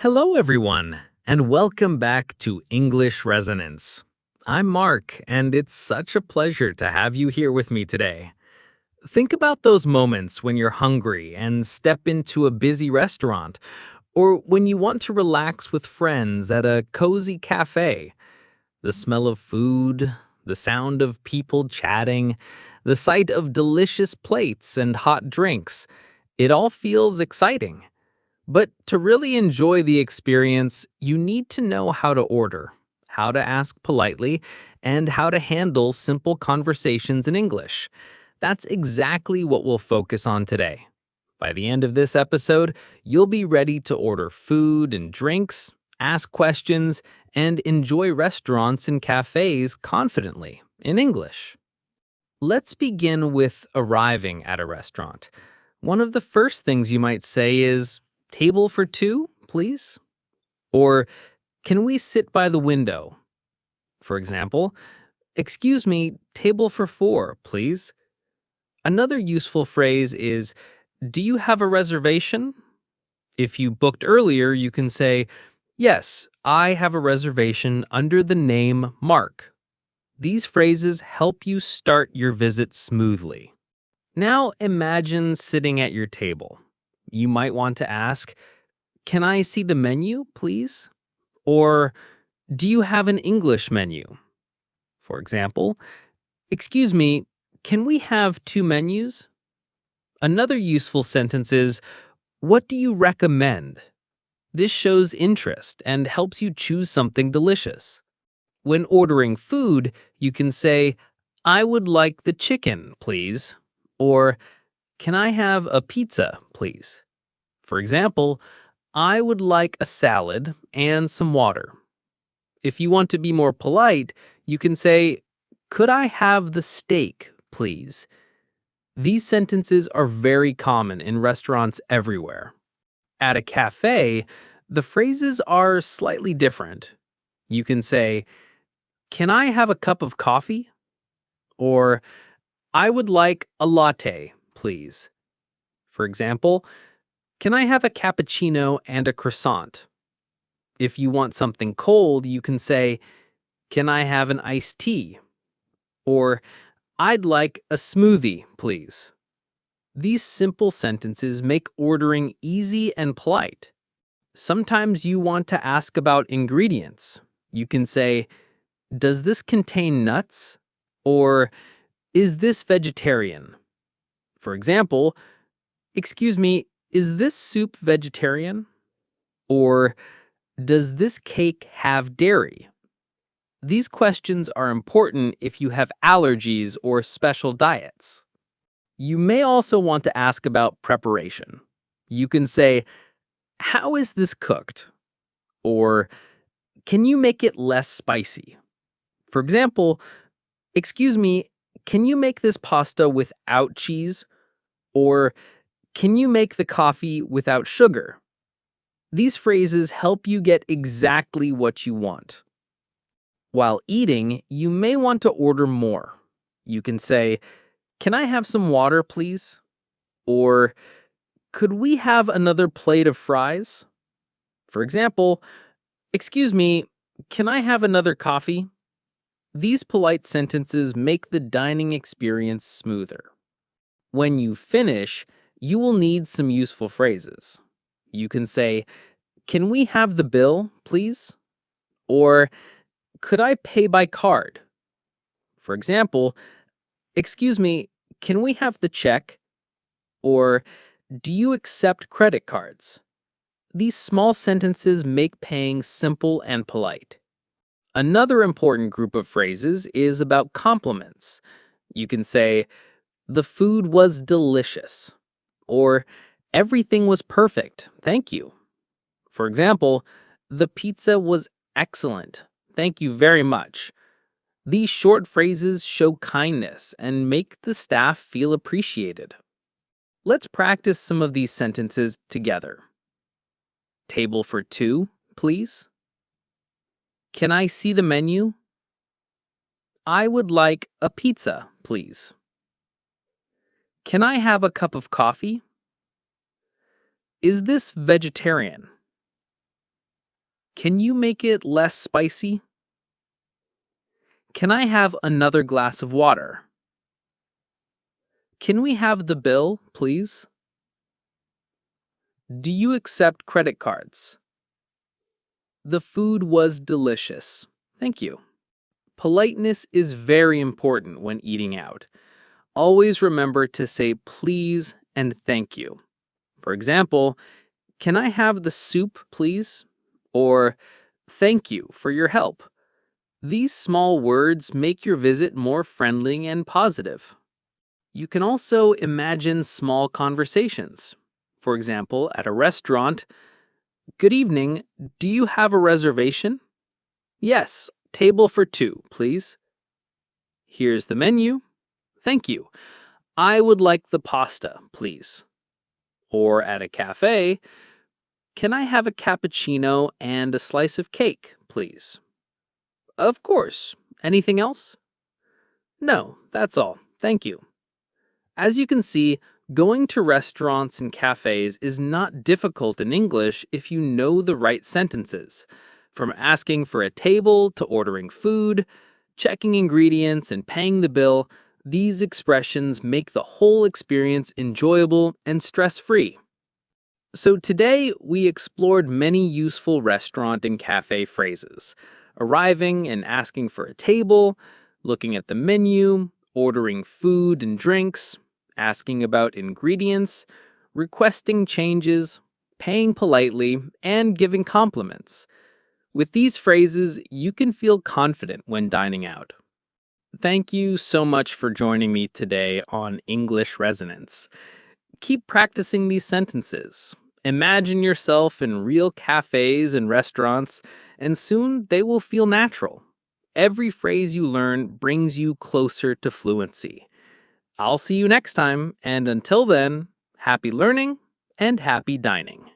Hello, everyone, and welcome back to English Resonance. I'm Mark, and it's such a pleasure to have you here with me today. Think about those moments when you're hungry and step into a busy restaurant, or when you want to relax with friends at a cozy cafe. The smell of food, the sound of people chatting, the sight of delicious plates and hot drinks, it all feels exciting. But to really enjoy the experience, you need to know how to order, how to ask politely, and how to handle simple conversations in English. That's exactly what we'll focus on today. By the end of this episode, you'll be ready to order food and drinks, ask questions, and enjoy restaurants and cafes confidently in English. Let's begin with arriving at a restaurant. One of the first things you might say is, "Table for two, please?" Or, "Can we sit by the window?" For example, "Excuse me, table for four, please?" Another useful phrase is, "Do you have a reservation?" If you booked earlier, you can say, "Yes, I have a reservation under the name Mark." These phrases help you start your visit smoothly. Now imagine sitting at your table. You might want to ask, "Can I see the menu, please?" Or, "Do you have an English menu?" For example, "Excuse me, can we have two menus?" Another useful sentence is, "What do you recommend?" This shows interest and helps you choose something delicious. When ordering food, you can say, "I would like the chicken, please." Or, "Can I have a pizza, please?" For example, "I would like a salad and some water." If you want to be more polite, you can say, "Could I have the steak, please?" These sentences are very common in restaurants everywhere. At a cafe, the phrases are slightly different. You can say, "Can I have a cup of coffee?" Or, "I would like a latte, please." For example, "Can I have a cappuccino and a croissant?" If you want something cold, you can say, "Can I have an iced tea?" Or, "I'd like a smoothie, please." These simple sentences make ordering easy and polite. Sometimes you want to ask about ingredients. You can say, "Does this contain nuts?" Or, "Is this vegetarian?" For example, "Excuse me, is this soup vegetarian?" Or, "Does this cake have dairy?" These questions are important if you have allergies or special diets. You may also want to ask about preparation. You can say, "How is this cooked?" Or, "Can you make it less spicy?" For example, "Excuse me, can you make this pasta without cheese?" Or, "Can you make the coffee without sugar?" These phrases help you get exactly what you want. While eating, you may want to order more. You can say, "Can I have some water, please?" Or, "Could we have another plate of fries?" For example, "Excuse me, can I have another coffee?" These polite sentences make the dining experience smoother. When you finish, you will need some useful phrases. You can say, "Can we have the bill, please?" Or, "Could I pay by card?" For example, "Excuse me, can we have the check?" Or, "Do you accept credit cards?" These small sentences make paying simple and polite. Another important group of phrases is about compliments. You can say, "The food was delicious," or "Everything was perfect, thank you." For example, "The pizza was excellent, thank you very much." These short phrases show kindness and make the staff feel appreciated. Let's practice some of these sentences together. "Table for two, please?" "Can I see the menu?" "I would like a pizza, please." "Can I have a cup of coffee?" "Is this vegetarian?" Can you make it less spicy? Can I have another glass of water? Can we have the bill, please? Do you accept credit cards? The food was delicious. Thank you. Politeness is very important when eating out. Always remember to say please and thank you. For example, can I have the soup, please? Or thank you for your help. These small words make your visit more friendly and positive. You can also imagine small conversations. For example, at a restaurant, good evening, do you have a reservation? Yes, table for two, please. Here's the menu. Thank you. I would like the pasta, please. Or at a cafe, can I have a cappuccino and a slice of cake, please? Of course. Anything else? No, that's all. Thank you. As you can see, going to restaurants and cafes is not difficult in English if you know the right sentences. From asking for a table to ordering food, checking ingredients, and paying the bill, these expressions make the whole experience enjoyable and stress-free. So today, we explored many useful restaurant and cafe phrases. Arriving and asking for a table, looking at the menu, ordering food and drinks, asking about ingredients, requesting changes, paying politely, and giving compliments. With these phrases, you can feel confident when dining out. Thank you so much for joining me today on English Resonance. Keep practicing these sentences. Imagine yourself in real cafes and restaurants, and soon they will feel natural. Every phrase you learn brings you closer to fluency. I'll see you next time, and until then, happy learning and happy dining.